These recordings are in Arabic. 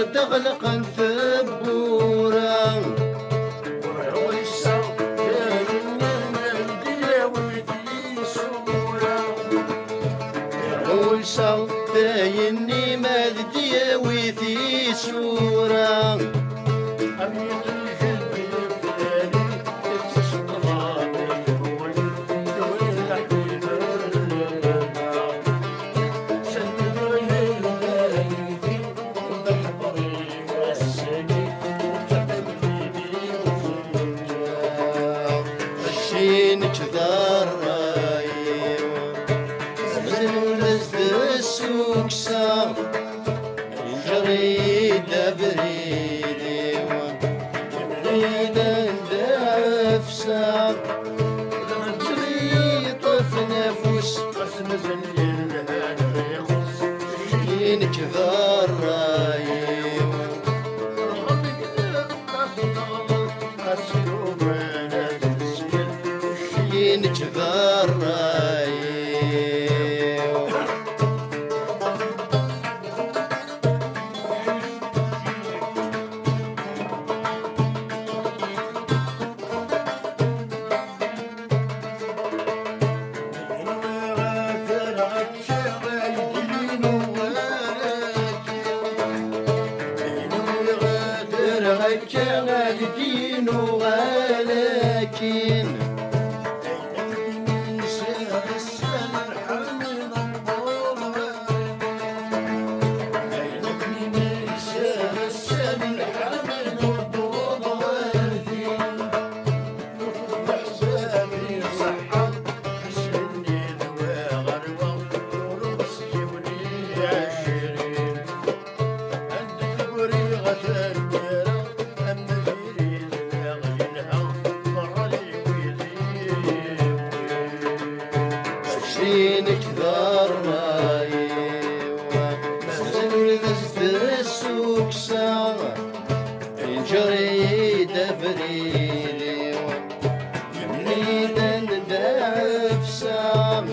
الدار تغلق الثبورة صوتيني مادية ويثي سورة شينك ذرايم السوق سام جريد بريدي بريد النفسة جريد في نفوس شينك ذرايم شينك ذرايم كان الدين ولكن شينك ذرايوة سنور ذست السوق ساعة جريد بريدي يمنيد ندف ساعة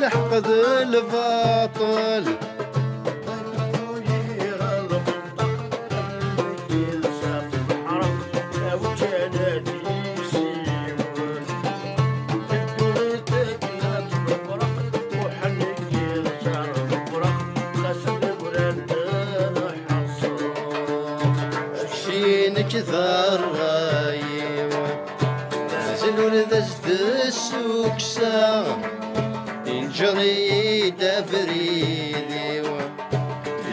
نحقد الباطل شينك ذرايم نزلوا لذست السوق ساعة جريد فريدي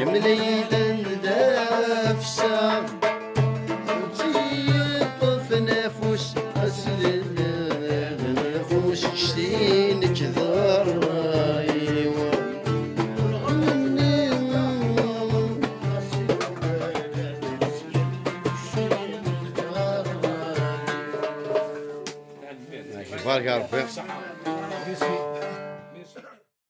يمليد النفسة وتجيب في نفوس أسل النفوس شتينك ذرايم بارك يا ربي